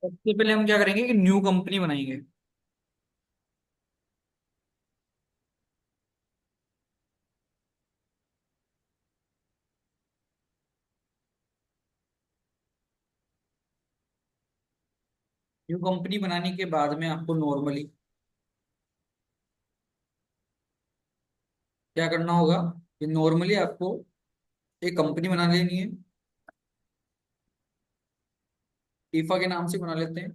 सबसे पहले हम क्या करेंगे कि न्यू कंपनी बनाएंगे। न्यू कंपनी बनाने के बाद में आपको नॉर्मली क्या करना होगा कि नॉर्मली आपको एक कंपनी बना लेनी है। ईफा के नाम से बना लेते हैं।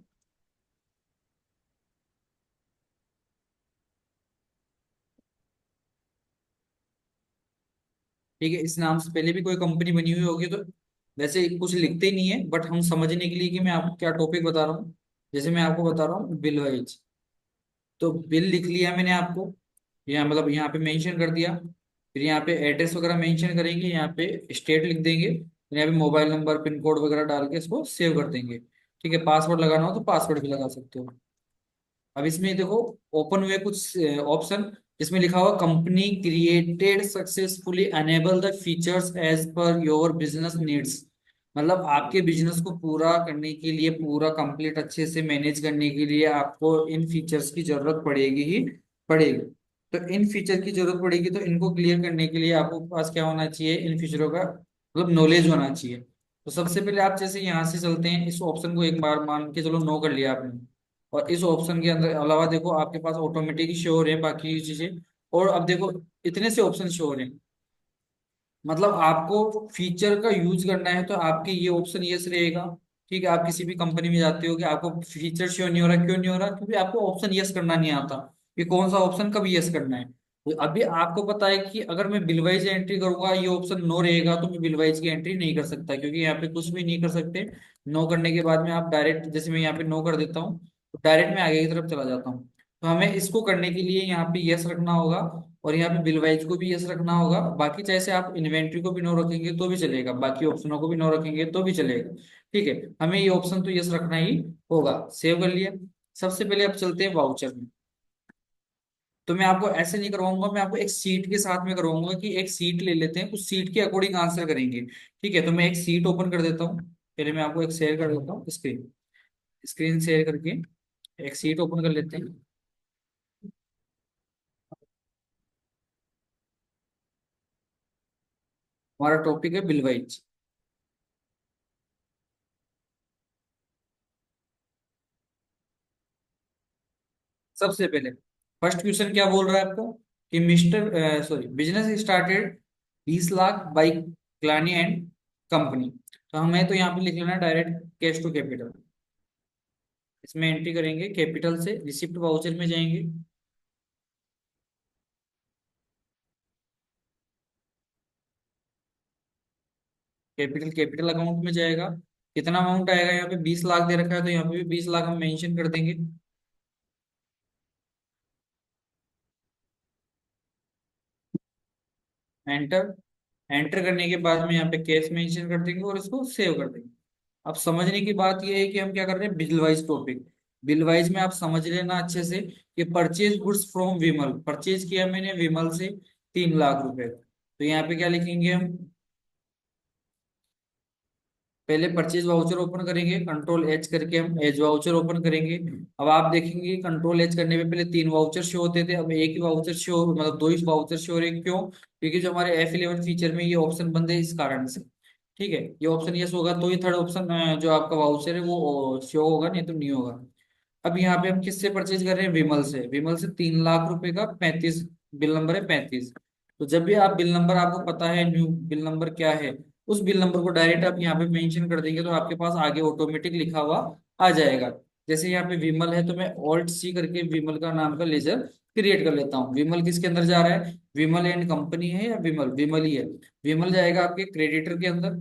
ठीक है, इस नाम से पहले भी कोई कंपनी बनी हुई होगी तो वैसे कुछ लिखते ही नहीं है, बट हम समझने के लिए कि मैं आपको क्या टॉपिक बता रहा हूँ। जैसे मैं आपको बता रहा हूँ बिल वाइज, तो बिल लिख लिया मैंने आपको, यहाँ मतलब यहाँ पे मेंशन कर दिया। फिर यहाँ पे एड्रेस वगैरह मेंशन करेंगे, यहाँ पे स्टेट लिख देंगे, फिर यहाँ पे मोबाइल नंबर पिन कोड वगैरह डाल के इसको सेव कर देंगे। ठीक है, पासवर्ड लगाना हो तो पासवर्ड भी लगा सकते हो। अब इसमें देखो, ओपन हुए कुछ ऑप्शन, जिसमें लिखा हुआ company created successfully enable the features as per your business needs. मतलब आपके बिजनेस को पूरा करने के लिए, पूरा कंप्लीट अच्छे से मैनेज करने के लिए आपको इन फीचर्स की जरूरत पड़ेगी ही पड़ेगी। तो इन फीचर की जरूरत पड़ेगी, तो इनको क्लियर करने के लिए आपको पास क्या होना चाहिए, इन फीचरों का मतलब नॉलेज होना चाहिए। तो सबसे पहले आप जैसे यहाँ से चलते हैं, इस ऑप्शन को एक बार मान के चलो नो कर लिया आपने, और इस ऑप्शन के अंदर अलावा देखो आपके पास ऑटोमेटिक शो हो रहे हैं बाकी चीजें। और अब देखो इतने से ऑप्शन शो हो रहे हैं, मतलब आपको फीचर का यूज करना है तो आपके ये ऑप्शन यस रहेगा। ठीक है, आप किसी भी कंपनी में जाते हो कि आपको फीचर शो नहीं हो रहा, क्यों नहीं हो रहा? क्योंकि आपको ऑप्शन यस करना नहीं आता कि कौन सा ऑप्शन कब यस करना है। तो अभी आपको पता है कि अगर मैं बिल वाइज एंट्री करूंगा, ये ऑप्शन नो रहेगा, तो मैं बिल वाइज की एंट्री नहीं कर सकता, क्योंकि यहाँ पे कुछ भी नहीं कर सकते। नो करने के बाद में आप डायरेक्ट, जैसे मैं यहाँ पे नो कर देता हूँ, तो डायरेक्ट मैं आगे की तरफ चला जाता हूँ। तो हमें इसको करने के लिए यहाँ पे यस रखना होगा, और यहाँ पे बिल वाइज को भी यस रखना होगा। बाकी चाहे से आप इन्वेंट्री को भी नो रखेंगे तो भी चलेगा, बाकी ऑप्शनों को भी नो रखेंगे तो भी चलेगा। ठीक है, हमें ये ऑप्शन तो यस रखना ही होगा। सेव कर लिया। सबसे पहले अब चलते हैं वाउचर में। तो मैं आपको ऐसे नहीं करवाऊंगा, मैं आपको एक सीट के साथ में करवाऊंगा कि एक सीट ले लेते हैं, उस सीट के अकॉर्डिंग आंसर करेंगे। ठीक है, तो मैं एक सीट ओपन कर देता हूँ। पहले मैं आपको एक शेयर कर देता हूँ स्क्रीन, स्क्रीन शेयर करके एक सीट ओपन कर लेते हैं। हमारा टॉपिक है बिल वाइज। सबसे पहले फर्स्ट क्वेश्चन क्या बोल रहा है आपको कि Mister sorry business started 20 lakh by क्लानी एंड कंपनी। तो हमें तो यहाँ पे लिख लेना डायरेक्ट कैश टू कैपिटल। इसमें एंट्री करेंगे कैपिटल से, रिसिप्ट वाउचर में जाएंगे। कैपिटल कैपिटल अकाउंट में जाएगा। कितना अमाउंट आएगा, यहाँ पे 20 लाख दे रखा है तो यहाँ पे भी 20 लाख हम मेंशन कर देंगे। एंटर। एंटर करने के बाद में यहाँ पे कैश मेंशन कर देंगे और इसको सेव कर देंगे। अब समझने की बात यह है कि हम क्या कर रहे हैं, bill wise topic. Bill wise में आप समझ लेना अच्छे से कि purchase goods from Vimal, purchase किया मैंने विमल से 3 लाख रुपए। तो यहाँ पे क्या लिखेंगे हम, पहले परचेज वाउचर ओपन करेंगे, कंट्रोल एच करके हम एज वाउचर ओपन करेंगे। अब आप देखेंगे कंट्रोल एच करने में पहले 3 वाउचर शो होते थे, अब एक ही वाउचर शो, मतलब दो ही वाउचर शो हो रहे हैं। क्यों? क्योंकि जो हमारे F11 फीचर में ये ऑप्शन बंद है, इस कारण से। ठीक है, ये ऑप्शन यस होगा तो ही थर्ड ऑप्शन जो आपका वाउचर है वो शो होगा, नहीं तो नहीं होगा। अब यहाँ पे हम किससे परचेज कर रहे हैं, विमल से। विमल से 3 लाख रुपए का 35 बिल नंबर है, 35। तो जब भी आप बिल नंबर, आपको पता है न्यू बिल नंबर क्या है, उस बिल नंबर को डायरेक्ट आप यहाँ पे मेंशन कर देंगे तो आपके पास आगे ऑटोमेटिक लिखा हुआ आ जाएगा। जैसे यहाँ पे विमल है तो मैं ऑल्ट सी करके विमल का नाम का लेजर क्रिएट कर लेता हूँ। विमल किसके अंदर जा रहा है, विमल एंड कंपनी है या विमल, विमल ही है। विमल जाएगा आपके क्रेडिटर के अंदर।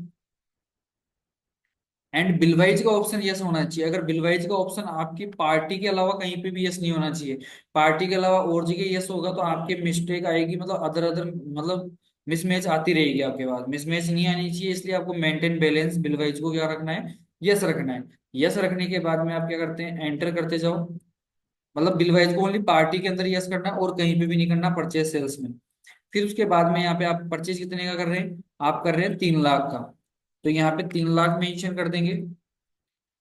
एंड बिलवाइज का ऑप्शन यस होना चाहिए। अगर बिलवाइज का ऑप्शन आपकी पार्टी के अलावा कहीं पे भी यस नहीं होना चाहिए, पार्टी के अलावा और जगह यस होगा तो आपके मिस्टेक आएगी, मतलब अदर अदर मतलब मिसमैच आती रहेगी आपके पास, मिसमैच नहीं आनी चाहिए। इसलिए आपको मेंटेन बैलेंस बिलवाइज को क्या रखना है, यस रखना है। यस रखने के बाद में आप क्या करते हैं, एंटर करते जाओ। मतलब बिलवाइज को ओनली पार्टी के अंदर यस करना है और कहीं पे भी नहीं करना परचेज सेल्स में। फिर उसके बाद में यहाँ पे आप परचेज कितने का कर रहे हैं, आप कर रहे हैं 3 लाख का। तो यहाँ पे 3 लाख मेंशन कर देंगे।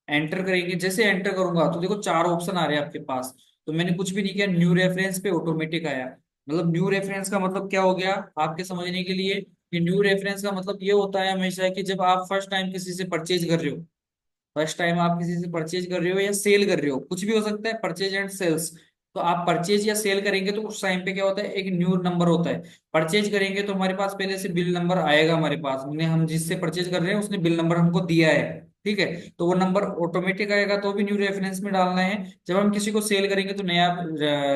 एंटर करेंगे, जैसे एंटर करूंगा तो देखो चार ऑप्शन आ रहे हैं आपके पास। तो मैंने कुछ भी नहीं किया, न्यू रेफरेंस पे ऑटोमेटिक आया। मतलब न्यू रेफरेंस का मतलब क्या हो गया आपके समझने के लिए, कि न्यू रेफरेंस का मतलब ये होता है हमेशा कि जब आप फर्स्ट टाइम किसी से परचेज कर रहे हो, फर्स्ट टाइम आप किसी से परचेज कर रहे हो या सेल कर रहे हो, कुछ भी हो सकता है, परचेज एंड सेल्स। तो आप परचेज या सेल करेंगे तो उस टाइम पे क्या होता है, एक न्यू नंबर होता है। परचेज करेंगे तो हमारे पास पहले से बिल नंबर आएगा हमारे पास, हमने हम जिससे परचेज कर रहे हैं उसने बिल नंबर हमको दिया है। ठीक है, तो वो नंबर ऑटोमेटिक आएगा, तो भी न्यू रेफरेंस में डालना है। जब हम किसी को सेल करेंगे तो नया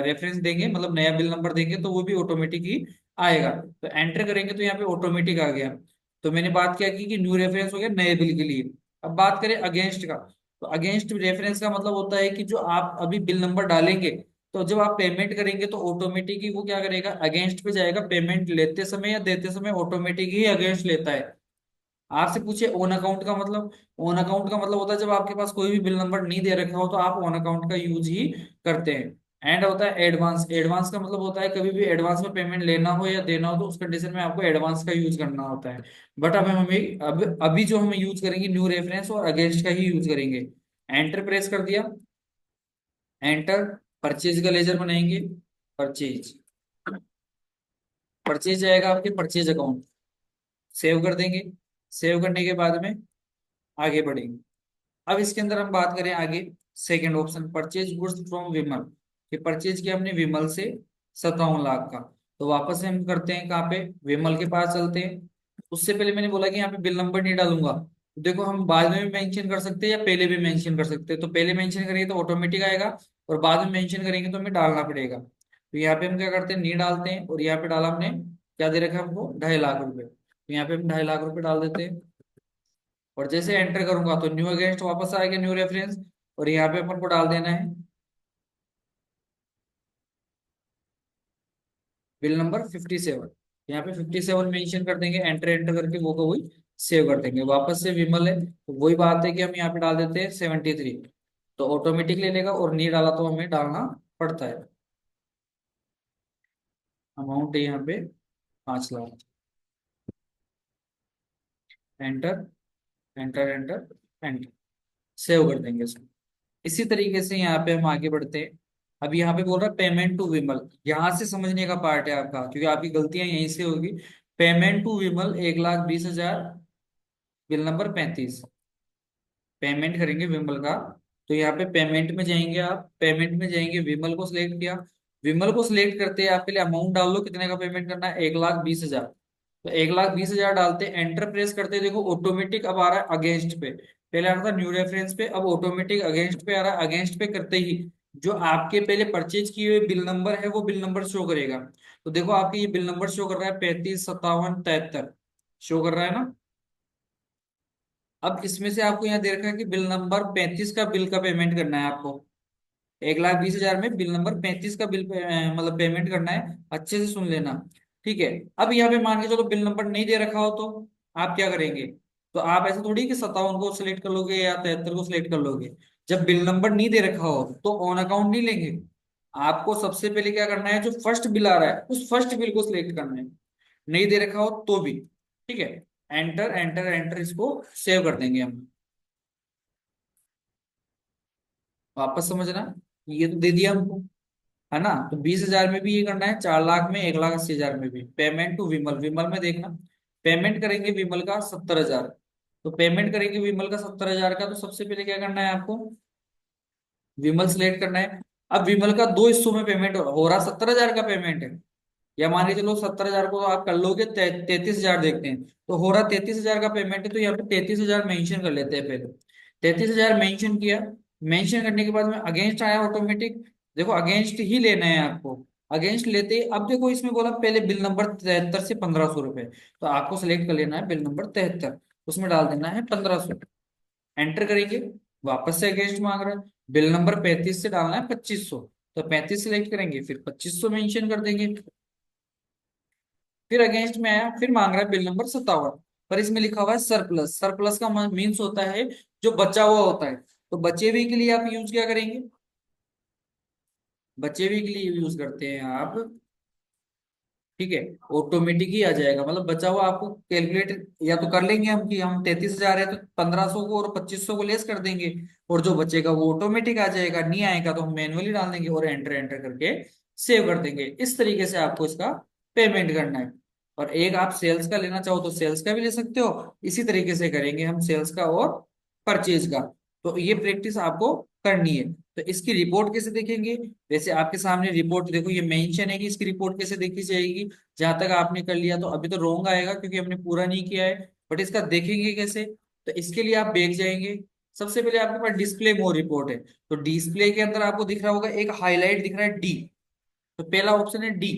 रेफरेंस देंगे, मतलब नया बिल नंबर देंगे, तो वो भी ऑटोमेटिक ही आएगा। तो एंटर करेंगे तो यहाँ पे ऑटोमेटिक आ गया। तो मैंने बात क्या की कि न्यू रेफरेंस हो गया नए बिल के लिए। अब बात करें अगेंस्ट का, तो अगेंस्ट रेफरेंस का मतलब होता है कि जो आप अभी बिल नंबर डालेंगे, तो जब आप पेमेंट करेंगे तो ऑटोमेटिक ही वो क्या करेगा, अगेंस्ट पे जाएगा। पेमेंट लेते समय या देते समय ऑटोमेटिक ही अगेंस्ट लेता है। आपसे पूछे ओन अकाउंट का मतलब, ओन अकाउंट का मतलब होता है जब आपके पास कोई भी बिल नंबर नहीं दे रखा हो तो आप ओन अकाउंट का यूज ही करते हैं। एंड होता है एडवांस, एडवांस का मतलब होता है कभी भी एडवांस में पेमेंट लेना हो या देना हो तो उस कंडीशन में आपको एडवांस का यूज करना होता है। बट अब हमें अब अभी जो हमें यूज करेंगे न्यू रेफरेंस और अगेंस्ट का ही यूज करेंगे। एंटर प्रेस कर दिया, एंटर, परचेज का लेजर बनाएंगे, परचेज, परचेज आएगा आपके परचेज अकाउंट, सेव कर देंगे। सेव करने के बाद में आगे बढ़ेंगे। अब इसके अंदर हम बात करें आगे, second option purchase goods from Vimal, कि परचेज किया हमने विमल से 57 लाख का। तो वापस से हम करते हैं कहाँ पे, विमल के पास चलते हैं। उससे पहले मैंने बोला कि यहाँ पे बिल नंबर नहीं डालूंगा, तो देखो हम बाद में भी मेंशन कर सकते हैं या पहले भी मेंशन कर सकते हैं। तो पहले मेंशन करेंगे तो ऑटोमेटिक आएगा, और बाद में मेंशन करेंगे तो हमें डालना पड़ेगा। तो यहाँ पे हम क्या करते हैं, नहीं डालते हैं, और यहाँ पे डाला हमने, क्या दे रखा है हमको, 2.5 लाख रुपए, तो यहाँ पे हम 2.5 लाख रुपए डाल देते हैं। और जैसे एंटर करूंगा तो न्यू अगेंस्ट वापस आएगा, न्यू रेफरेंस, और यहाँ पे अपन को डाल देना है बिल नंबर 57। यहाँ पे 57 मेंशन कर देंगे, एंटर एंटर करके वो को वही सेव कर देंगे। वापस से विमल है तो वही बात है कि हम यहाँ पे डाल देते हैं 73, तो ऑटोमेटिक ले लेगा, और नहीं डाला तो हमें डालना पड़ता है। अमाउंट है यहाँ पे 5 lakh, enter, enter enter enter, save कर देंगे इसको। इसी तरीके से यहाँ पे हम आगे बढ़ते हैं। अब यहाँ पे बोल रहा है पेमेंट टू विमल, यहाँ से समझने का पार्ट है आपका, क्योंकि आपकी गलतियां यहीं से होगी। Payment to Vimal 1,20,000, bill number 35, payment करेंगे विमल का। तो यहाँ पे पेमेंट में जाएंगे, आप पेमेंट में जाएंगे, विमल को सिलेक्ट किया। विमल को सिलेक्ट करते हैं, आप पहले अमाउंट डाल लो कितने का पेमेंट करना है, 1,20,000। तो 1,20,000 डालते, एंटर प्रेस करते, देखो ऑटोमेटिक अब आ रहा है अगेंस्ट पे। पहले आ रहा था न्यू रेफरेंस पे, अब ऑटोमेटिक अगेंस्ट पे आ रहा है। अगेंस्ट पे करते ही जो आपके पहले परचेज किए हुए बिल नंबर है वो बिल नंबर शो करेगा। तो देखो आपके ये बिल नंबर शो कर रहा है 35, 57, 73, शो कर रहा है ना। अब इसमें से आपको यहाँ दे रखा है कि बिल नंबर 35 का बिल का पेमेंट करना है आपको। 1,20,000 में बिल नंबर 35 का बिल मतलब पेमेंट करना है, अच्छे से सुन लेना। ठीक है, अब यहाँ पे मान के चलो बिल नंबर नहीं दे रखा हो तो आप क्या करेंगे। तो आप ऐसा थोड़ी कि 57 को सिलेक्ट कर लोगे या 73 को सिलेक्ट कर लोगे। जब बिल नंबर नहीं दे रखा हो तो ऑन अकाउंट नहीं लेंगे। आपको सबसे पहले क्या करना है, जो फर्स्ट बिल आ रहा है उस फर्स्ट बिल को सिलेक्ट करना है, नहीं दे रखा हो तो भी। ठीक है, एंटर एंटर एंटर, इसको सेव कर देंगे हम। वापस समझना, ये तो दे दिया हमको, है ना। तो 20,000 में भी ये करना है, 4 लाख में, 1,80,000 में भी। पेमेंट टू विमल, विमल में देखना, पेमेंट करेंगे विमल का 70,000। तो पेमेंट करेंगे विमल का 70,000 का, तो सबसे पहले क्या करना है आपको, विमल सिलेक्ट करना है। अब विमल का दो हिस्सों में पेमेंट हो रहा, 70,000 का पेमेंट है, या मान के चलो 70,000 को आप कर लोगे, 33,000 देखते हैं तो हो रहा 33,000 का पेमेंट है। तो यहाँ पे 33,000 मेंशन कर लेते हैं पहले। 33,000 मेंशन किया, मेंशन करने के बाद में अगेंस्ट आया ऑटोमेटिक। देखो अगेंस्ट ही लेना है आपको, अगेंस्ट लेते ही अब देखो इसमें बोला पहले बिल नंबर 73 से 1,500 रुपए, तो आपको सिलेक्ट कर लेना है बिल नंबर 73, उसमें डाल देना है 1,500। एंटर करेंगे, वापस से अगेंस्ट मांग रहा है, बिल नंबर 35 से डालना है 2,500, तो 35 सिलेक्ट करेंगे, फिर 2,500 मेंशन कर देंगे। फिर अगेंस्ट में आया, फिर मांग रहा है बिल नंबर 57, पर इसमें लिखा हुआ है सरप्लस। सरप्लस का मीन्स होता है जो बचा हुआ होता है। तो बचे हुए के लिए आप यूज क्या करेंगे, बचे हुए के लिए यूज करते हैं आप ठीक है, ऑटोमेटिक ही आ जाएगा, मतलब बचा हुआ आपको कैलकुलेट या तो कर लेंगे हम कि हम 33,000 है तो 1,500 को और 2,500 को लेस कर देंगे, और जो बचेगा वो ऑटोमेटिक आ जाएगा, नहीं आएगा तो हम मैनुअली डाल देंगे और एंटर एंटर करके सेव कर देंगे। इस तरीके से आपको इसका पेमेंट करना है। और एक आप सेल्स का लेना चाहो तो सेल्स का भी ले सकते हो, इसी तरीके से करेंगे हम सेल्स का और परचेज का। तो ये प्रैक्टिस आपको करनी है। तो इसकी रिपोर्ट कैसे देखेंगे? वैसे आपके सामने रिपोर्ट देखो, ये मेंशन है कि इसकी रिपोर्ट कैसे देखी जाएगी। जहां तक आपने कर लिया तो अभी तो रोंग आएगा क्योंकि हमने पूरा नहीं किया है, बट इसका देखेंगे कैसे? तो इसके लिए आप बैक जाएंगे। सबसे पहले आपके पास डिस्प्ले मोर रिपोर्ट है, तो डिस्प्ले के अंदर आपको दिख रहा होगा एक हाईलाइट दिख रहा है डी, तो पहला ऑप्शन है डी।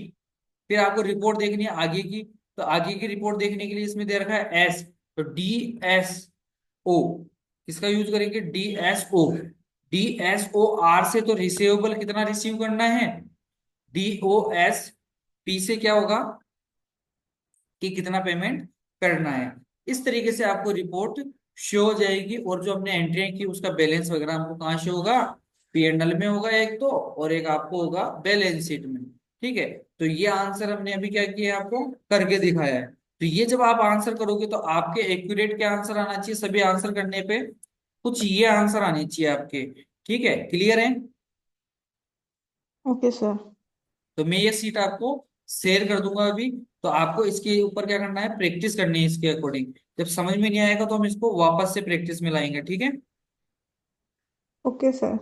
फिर आपको रिपोर्ट देखनी है आगे की, तो आगे की रिपोर्ट देखने के लिए इसमें दे रखा है एस, तो डी एस ओ, किसका यूज करेंगे? D S O. D S O R से तो रिसीवेबल कितना रिसीव करना है, डी ओ एस पी से क्या होगा कि कितना पेमेंट करना है। इस तरीके से आपको रिपोर्ट शो हो जाएगी, और जो हमने एंट्री की उसका बैलेंस वगैरह हमको कहाँ शो होगा? पीएनएल में होगा एक तो, और एक आपको होगा बैलेंस शीट में। ठीक है, तो ये आंसर हमने अभी क्या किया है, आपको करके दिखाया है। तो ये जब आप आंसर करोगे तो आपके एक्यूरेट क्या आंसर आना चाहिए, सभी आंसर करने पे कुछ ये आंसर आने चाहिए आपके। ठीक है, क्लियर है? Okay sir. तो मैं ये सीट आपको शेयर कर दूंगा अभी। तो आपको इसके ऊपर क्या करना है, प्रैक्टिस करनी है इसके अकॉर्डिंग। जब समझ में नहीं आएगा तो हम इसको वापस से प्रैक्टिस में लाएंगे, ठीक है? Okay sir.